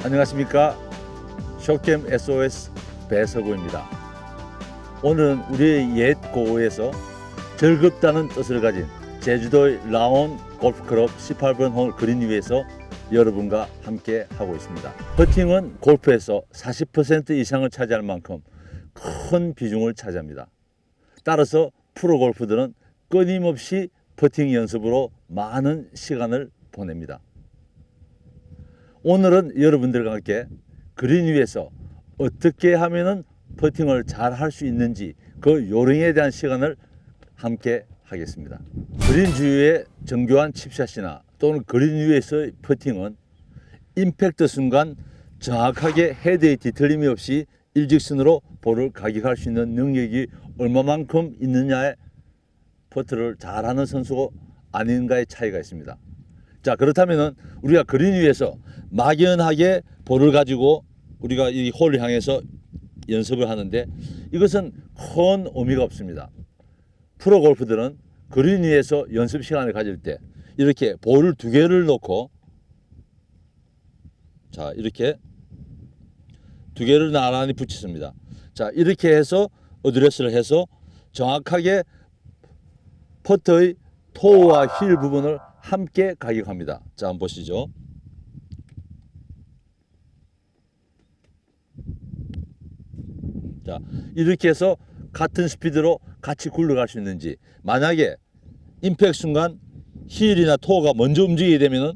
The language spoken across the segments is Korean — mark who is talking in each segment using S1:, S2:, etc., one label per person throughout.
S1: 안녕하십니까. 쇼캠 SOS 배서구입니다. 오늘은 우리의 옛 고우에서 즐겁다는 뜻을 가진 제주도의 라온 골프클럽 18번 홀 그린 위에서 여러분과 함께 하고 있습니다. 퍼팅은 골프에서 40% 이상을 차지할 만큼 큰 비중을 차지합니다. 따라서 프로 골프들은 끊임없이 퍼팅 연습으로 많은 시간을 보냅니다. 오늘은 여러분들과 함께 그린 위에서 어떻게 하면 퍼팅을 잘 할 수 있는지 그 요령에 대한 시간을 함께 하겠습니다. 그린 주위의 정교한 칩샷이나 또는 그린 위에서의 퍼팅은 임팩트 순간 정확하게 헤드의 뒤틀림이 없이 일직선으로 볼을 가격할 수 있는 능력이 얼마만큼 있느냐에 퍼트를 잘하는 선수가 아닌가의 차이가 있습니다. 자, 그렇다면 우리가 그린 위에서 막연하게 볼을 가지고 우리가 이 홀을 향해서 연습을 하는데 이것은 큰 의미가 없습니다. 프로 골프들은 그린 위에서 연습 시간을 가질 때 이렇게 볼을 두 개를 놓고, 자, 이렇게 두 개를 나란히 붙였습니다. 자, 이렇게 해서 어드레스를 해서 정확하게 퍼터의 토우와 힐 부분을 함께 가격합니다. 자, 한번 보시죠. 자, 이렇게 해서 같은 스피드로 같이 굴러갈 수 있는지, 만약에 임팩트 순간 힐이나 토어가 먼저 움직이게 되면은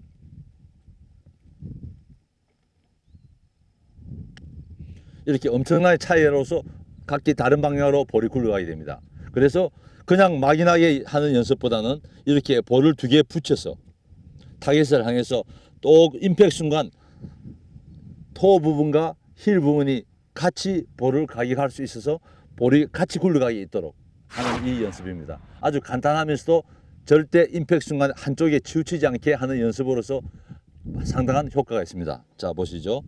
S1: 이렇게 엄청나게 차이로서 각기 다른 방향으로 볼이 굴러가게 됩니다. 그래서 그냥 막연하게 하는 연습보다는 이렇게 볼을 두 개 붙여서 타겟을 향해서 또 임팩트 순간 토어 부분과 힐 부분이 같이 볼을 가격할 수 있어서 볼이 같이 굴러가게 있도록 하는 이 연습입니다. 아주 간단하면서도 절대 임팩트 순간 한쪽에 치우치지 않게 하는 연습으로서 상당한 효과가 있습니다. 자, 보시죠.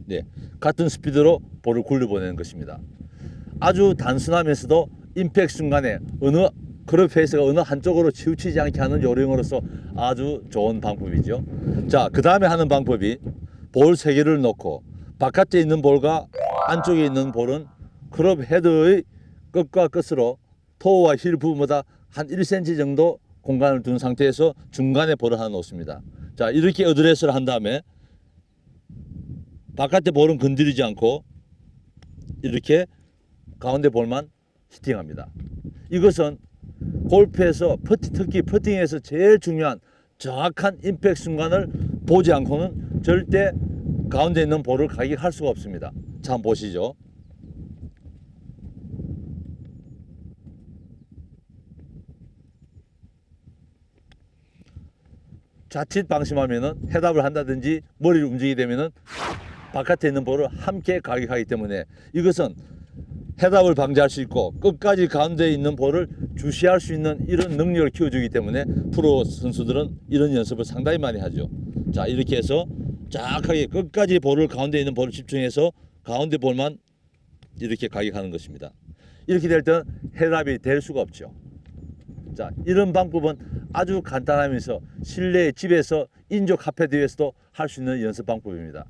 S1: 네, 같은 스피드로 볼을 굴려보내는 것입니다. 아주 단순하면서도 임팩트 순간에 어느 클럽 페이스가 어느 한쪽으로 치우치지 않게 하는 요령으로서 아주 좋은 방법이죠. 자, 그 다음에 하는 방법이 볼 3개를 놓고 바깥에 있는 볼과 안쪽에 있는 볼은 클럽 헤드의 끝과 끝으로 토어와 힐 부분보다 한 1cm 정도 공간을 둔 상태에서 중간에 볼을 하나 놓습니다. 자, 이렇게 어드레스를 한 다음에 바깥에 볼은 건드리지 않고 이렇게 가운데 볼만 히팅합니다. 이것은 골프에서 특히 퍼팅에서 제일 중요한 정확한 임팩트 순간을 보지 않고는 절대 가운데 있는 볼을 가격할 수가 없습니다. 자, 한번 보시죠. 자칫 방심하면은 해답을 한다든지 머리를 움직이게 되면은 바깥에 있는 볼을 함께 가격하기 때문에 이것은 해답을 방지할 수 있고 끝까지 가운데에 있는 볼을 주시할 수 있는 이런 능력을 키워주기 때문에 프로 선수들은 이런 연습을 상당히 많이 하죠. 자, 이렇게 해서 정확하게 끝까지 볼을 가운데 있는 볼을 집중해서 가운데 볼만 이렇게 가격하는 것입니다. 이렇게 될 때는 해답이 될 수가 없죠. 자, 이런 방법은 아주 간단하면서 실내 집에서 인조 카페트 위에서도 할 수 있는 연습 방법입니다.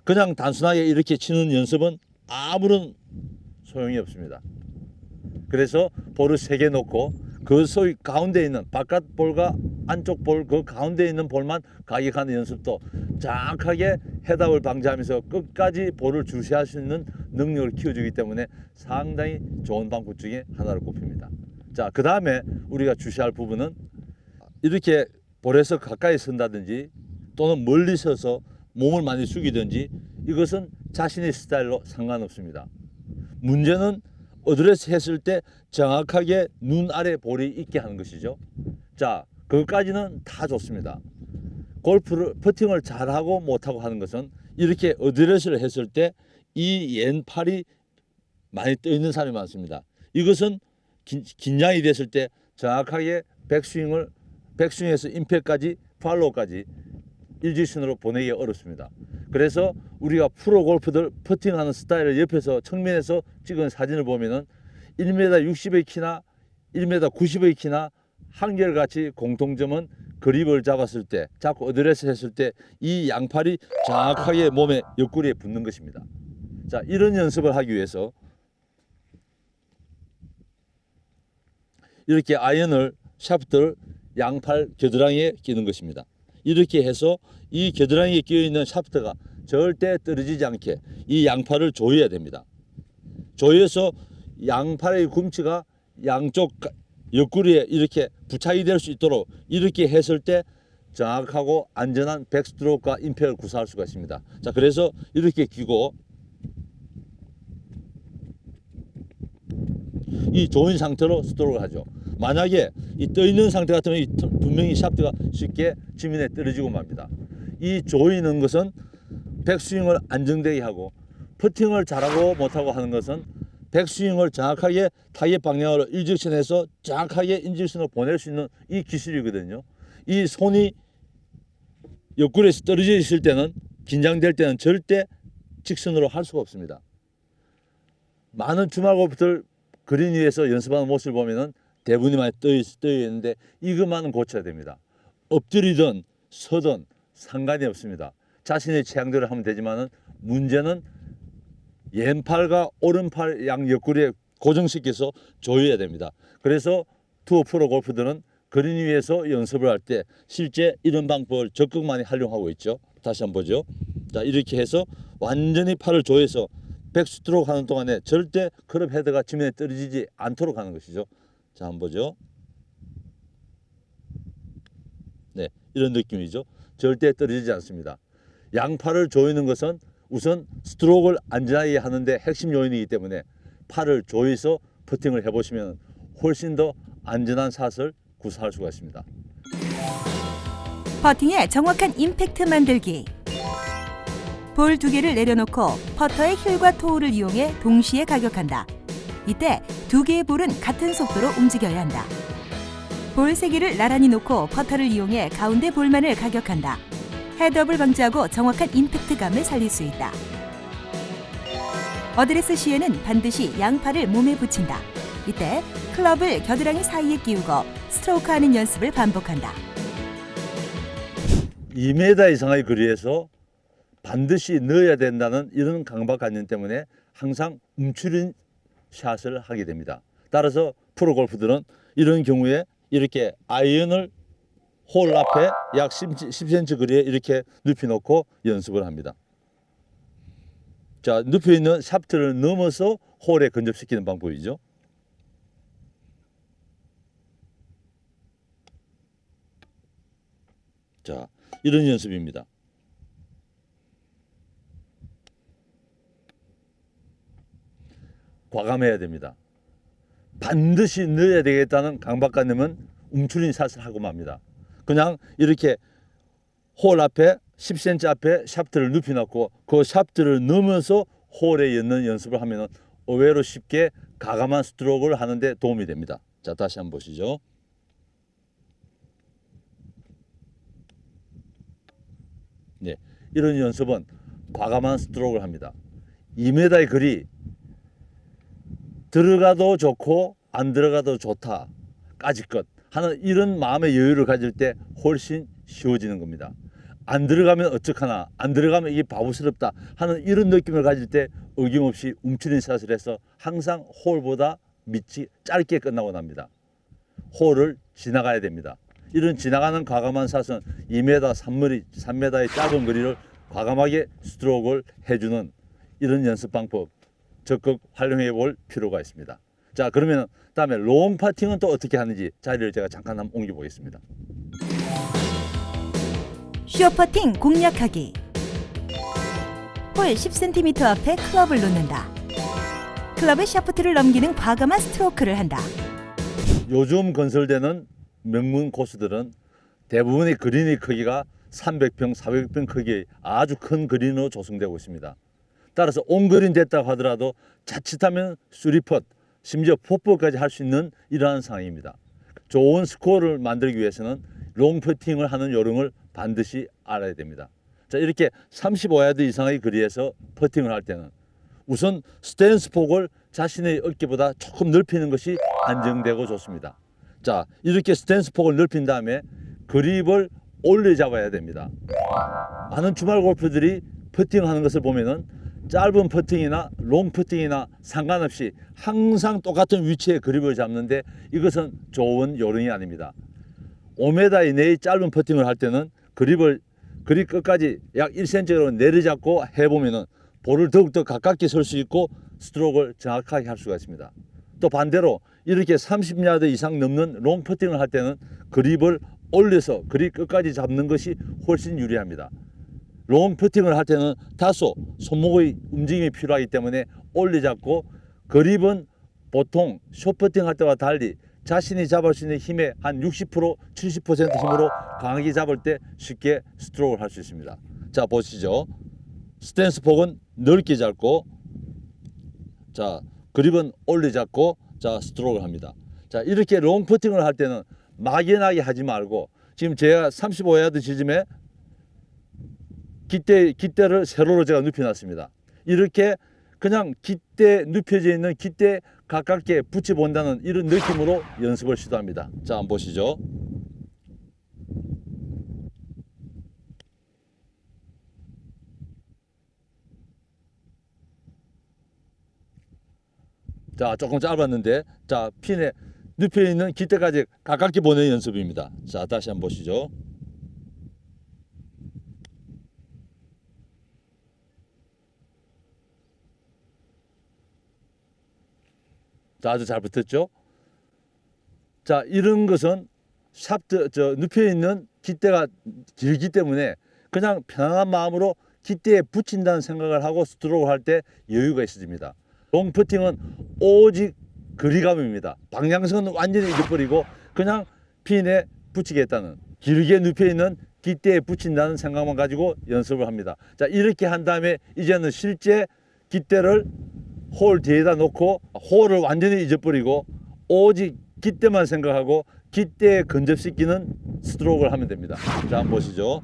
S1: 그냥 단순하게 이렇게 치는 연습은 아무런 소용이 없습니다. 그래서 볼을 3개 놓고 그 소위 가운데 있는 바깥 볼과 안쪽 볼 그 가운데 있는 볼만 가격하는 연습도 정확하게 해답을 방지하면서 끝까지 볼을 주시할 수 있는 능력을 키워주기 때문에 상당히 좋은 방법 중에 하나를 꼽힙니다. 자, 그 다음에 우리가 주시할 부분은 이렇게 볼에서 가까이 선다든지 또는 멀리 서서 몸을 많이 숙이든지 이것은 자신의 스타일로 상관없습니다. 문제는 어드레스 했을 때 정확하게 눈 아래 볼이 있게 하는 것이죠. 자, 그것까지는 다 좋습니다. 골프를 퍼팅을 잘하고 못하고 하는 것은 이렇게 어드레스를 했을 때 이 왼팔이 많이 떠 있는 사람이 많습니다. 이것은 긴장이 됐을 때 정확하게 백스윙에서 임팩트까지 팔로우까지 일직선으로 보내기 어렵습니다. 그래서 우리가 프로 골프들 퍼팅하는 스타일을 옆에서 측면에서 찍은 사진을 보면은 1m 60의 키나 1m 90의 키나 한결같이 공통점은 그립을 잡았을 때, 자꾸 어드레스 했을 때 이 양팔이 정확하게 몸의 옆구리에 붙는 것입니다. 자, 이런 연습을 하기 위해서 이렇게 아이언을 샤프트를 양팔 겨드랑이에 끼는 것입니다. 이렇게 해서 이 겨드랑이에 끼어 있는 샤프트가 절대 떨어지지 않게 이 양팔을 조여야 됩니다. 조여서 양팔의 굼치가 양쪽 옆구리에 이렇게 부착이 될 수 있도록 이렇게 했을 때 정확하고 안전한 백스트로크와 임팩을 구사할 수가 있습니다. 자, 그래서 이렇게 끼고 이 조인 상태로 스트로크를 하죠. 만약에 이 떠 있는 상태 같으면 이 분명히 샤프트가 쉽게 지면에 떨어지고 맙니다. 이 조이는 것은 백스윙을 안정되게 하고 퍼팅을 잘하고 못하고 하는 것은 백스윙을 정확하게 타겟 방향으로 일직선에서 정확하게 인직선으로 보낼 수 있는 이 기술이거든요. 이 손이 옆구리에서 떨어져 있을 때는, 긴장될 때는 절대 직선으로 할 수가 없습니다. 많은 주말 골프들 그린 위에서 연습하는 모습을 보면은 대부분이 많이 떠 있는데 이것만은 고쳐야 됩니다. 엎드리든 서든 상관이 없습니다. 자신의 취향대로 하면 되지만은 문제는 왼팔과 오른팔 양 옆구리에 고정시켜서 조여야 됩니다. 그래서 투어 프로 골프들은 그린 위에서 연습을 할 때 실제 이런 방법을 적극 많이 활용하고 있죠. 다시 한번 보죠. 자, 이렇게 해서 완전히 팔을 조여서 백스트로크 하는 동안에 절대 클럽 헤드가 지면에 떨어지지 않도록 하는 것이죠. 자, 한번 보죠. 네, 이런 느낌이죠. 절대 떨어지지 않습니다. 양팔을 조이는 것은 우선 스트로크를 안전하게 하는데 핵심 요인이기 때문에 팔을 조여서 퍼팅을 해보시면 훨씬 더 안전한 샷을 구사할 수가 있습니다.
S2: 퍼팅의 정확한 임팩트 만들기. 볼 2개를 내려놓고 퍼터의 힐과 토우를 이용해 동시에 가격한다. 이때 2개의 볼은 같은 속도로 움직여야 한다. 볼 3개를 나란히 놓고 퍼터를 이용해 가운데 볼만을 가격한다. 헤드업을 방지하고 정확한 임팩트감을 살릴 수 있다. 어드레스 시에는 반드시 양팔을 몸에 붙인다. 이때 클럽을 겨드랑이 사이에 끼우고 스트로크하는 연습을 반복한다.
S1: 2m 이상의 거리에서 반드시 넣어야 된다는 이런 강박관념 때문에 항상 움츠린 샷을 하게 됩니다. 따라서 프로 골프들은 이런 경우에 이렇게 아이언을 홀 앞에 약 10cm 거리에 이렇게 눕혀 놓고 연습을 합니다. 자, 눕혀 있는 샤프트를 넘어서 홀에 근접시키는 방법이죠. 자, 이런 연습입니다. 과감해야 됩니다. 반드시 넣어야 되겠다는 강박관념은 움츠린 샷을 하고 맙니다. 그냥 이렇게 홀 앞에 10cm 앞에 샤프트를 눕혀놓고 그 샤프트를 넘어서 홀에 넣는 연습을 하면 의외로 쉽게 가감한 스트로크를 하는데 도움이 됩니다. 자, 다시 한번 보시죠. 네, 이런 연습은 과감한 스트로크를 합니다. 2m의 거리 들어가도 좋고 안 들어가도 좋다까지 것 하는 이런 마음의 여유를 가질 때 훨씬 쉬워지는 겁니다. 안 들어가면 어떡하나, 안 들어가면 이게 바보스럽다 하는 이런 느낌을 가질 때 어김없이 움츠린 샷을 해서 항상 홀보다 밑이 짧게 끝나고 납니다. 홀을 지나가야 됩니다. 이런 지나가는 과감한 샷은 2m, 3m의 짧은 거리를 과감하게 스트로크를 해주는 이런 연습 방법 적극 활용해 볼 필요가 있습니다. 자, 그러면 다음에 롱 퍼팅은 또 어떻게 하는지 자리를 제가 잠깐 한번 옮겨 보겠습니다.
S2: 숏퍼팅 공략하기. 홀 10cm 앞에 클럽을 놓는다. 클럽의 샤프트를 넘기는 과감한 스트로크를 한다.
S1: 요즘 건설되는 명문 코스들은 대부분의 그린의 크기가 300평, 400평 크기의 아주 큰 그린으로 조성되고 있습니다. 따라서 온그린 됐다고 하더라도 자칫하면 3펫, 심지어 4펫까지 할 수 있는 이러한 상황입니다. 좋은 스코어를 만들기 위해서는 롱 퍼팅을 하는 요령을 반드시 알아야 됩니다. 자, 이렇게 35야드 이상의 거리에서 퍼팅을 할 때는 우선 스탠스 폭을 자신의 어깨보다 조금 넓히는 것이 안정되고 좋습니다. 자, 이렇게 스탠스 폭을 넓힌 다음에 그립을 올려 잡아야 됩니다. 많은 주말 골퍼들이 퍼팅하는 것을 보면은 짧은 퍼팅이나 롱 퍼팅이나 상관없이 항상 똑같은 위치에 그립을 잡는데 이것은 좋은 요령이 아닙니다. 5m 이내의 짧은 퍼팅을 할 때는 그립 끝까지 약 1cm로 내려잡고 해보면은 볼을 더욱더 가깝게 설 수 있고 스트로크를 정확하게 할 수가 있습니다. 또 반대로 이렇게 30야드 이상 넘는 롱 퍼팅을 할 때는 그립을 올려서 그립 끝까지 잡는 것이 훨씬 유리합니다. 롱 퍼팅을 할 때는 다소 손목의 움직임이 필요하기 때문에 올려 잡고 그립은 보통 숏퍼팅 할 때와 달리 자신이 잡을 수 있는 힘의 한 60%, 70% 힘으로 강하게 잡을 때 쉽게 스트로크를 할 수 있습니다. 자, 보시죠. 스탠스 폭은 넓게 잡고, 자, 그립은 올려 잡고, 자, 스트로크를 합니다. 자, 이렇게 롱 퍼팅을 할 때는 막연하게 하지 말고, 지금 제가 35야드 지점에 깃대를 세로로 제가 눕혀놨습니다. 이렇게 그냥 깃대 눕혀져 있는 깃대 가깝게 붙여본다는 이런 느낌으로 연습을 시도합니다. 자, 한번 보시죠. 자, 조금 짧았는데, 자, 핀에 눕혀있는 깃대까지 가깝게 보내는 연습입니다. 자, 다시 한번 보시죠. 자, 아주 잘 붙었죠? 자, 이런 것은 눕혀있는 깃대가 길기 때문에 그냥 편안한 마음으로 깃대에 붙인다는 생각을 하고 스트로크를 할 때 여유가 있어집니다. 롱 퍼팅은 오직 거리감입니다. 방향성은 완전히 잊어버리고 그냥 핀에 붙이겠다는, 길게 눕혀있는 깃대에 붙인다는 생각만 가지고 연습을 합니다. 자, 이렇게 한 다음에 이제는 실제 깃대를 홀 뒤에다 놓고 홀을 완전히 잊어버리고 오직 깃대만 생각하고 깃대에 근접시키는 스트로크를 하면 됩니다. 자, 한번 보시죠.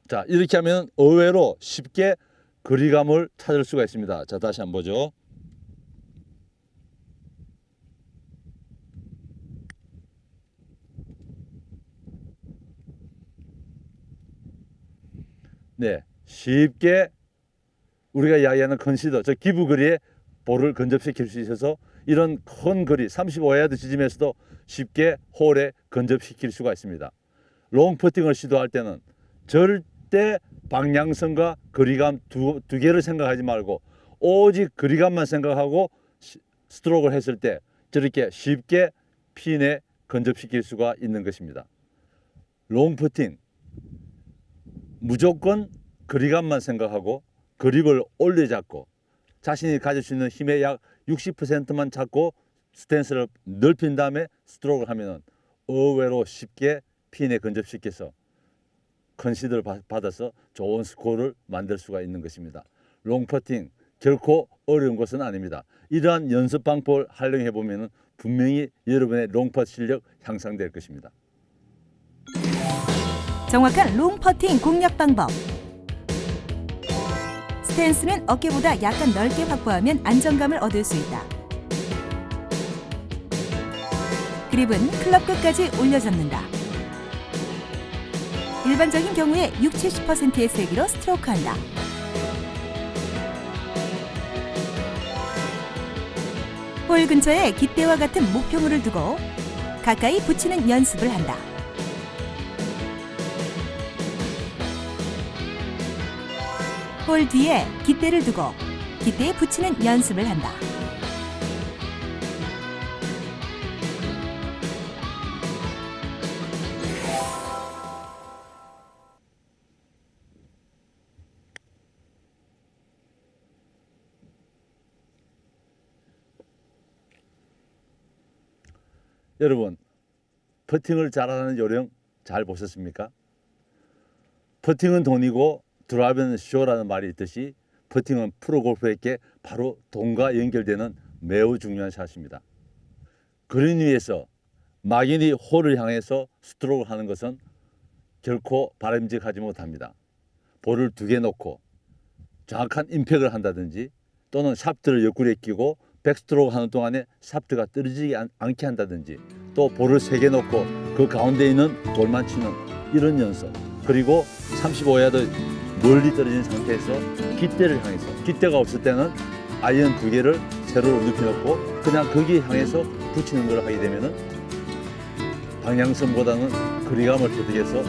S1: 자, 이렇게 하면 의외로 쉽게 거리감을 찾을 수가 있습니다. 자, 다시 한번 보죠. 네, 쉽게 우리가 이야기하는 컨시더, 저 기부거리에 볼을 근접시킬 수 있어서 이런 큰 거리 35야드 지점에서도 쉽게 홀에 근접시킬 수가 있습니다. 롱 퍼팅을 시도할 때는 절대 방향성과 거리감 두 개를 생각하지 말고 오직 거리감만 생각하고 스트로크를 했을 때 저렇게 쉽게 핀에 근접시킬 수가 있는 것입니다. 롱 퍼팅 무조건 거리감만 생각하고 그립을 올려 잡고 자신이 가질 수 있는 힘의 약 60%만 잡고 스탠스를 넓힌 다음에 스트로크를 하면 의외로 쉽게 핀에 근접시켜서 컨시드를 받아서 좋은 스코어를 만들 수가 있는 것입니다. 롱퍼팅 결코 어려운 것은 아닙니다. 이러한 연습 방법을 활용해 보면 분명히 여러분의 롱퍼 실력 향상될 것입니다.
S2: 정확한 롱 퍼팅 공략 방법. 스탠스는 어깨보다 약간 넓게 확보하면 안정감을 얻을 수 있다. 그립은 클럽 끝까지 올려잡는다. 일반적인 경우에 60-70%의 세기로 스트로크한다. 홀 근처에 깃대와 같은 목표물을 두고 가까이 붙이는 연습을 한다. 홀 뒤에 깃대를 두고 깃대에 붙이는 연습을 한다.
S1: 여러분, 퍼팅을 잘하는 요령 잘 보셨습니까? 퍼팅은 돈이고 드라이브는 쇼라는 말이 있듯이 퍼팅은 프로 골퍼에게 바로 돈과 연결되는 매우 중요한 샷입니다. 그린 위에서 막연히 홀을 향해서 스트로크를 하는 것은 결코 바람직하지 못합니다. 볼을 2개 놓고 정확한 임팩을 한다든지 또는 샤프트를 옆구리에 끼고 백스트로크 하는 동안에 샤프트가 떨어지지 않게 한다든지 또 볼을 3개 놓고 그 가운데 있는 돌만 치는 이런 연습, 그리고 35야드 멀리 떨어진 상태에서 깃대를 향해서, 깃대가 없을 때는 아이언 2개를 세로로 눕혀놓고 그냥 거기에 향해서 붙이는 걸 하게 되면은 방향성보다는 거리감을 터득해서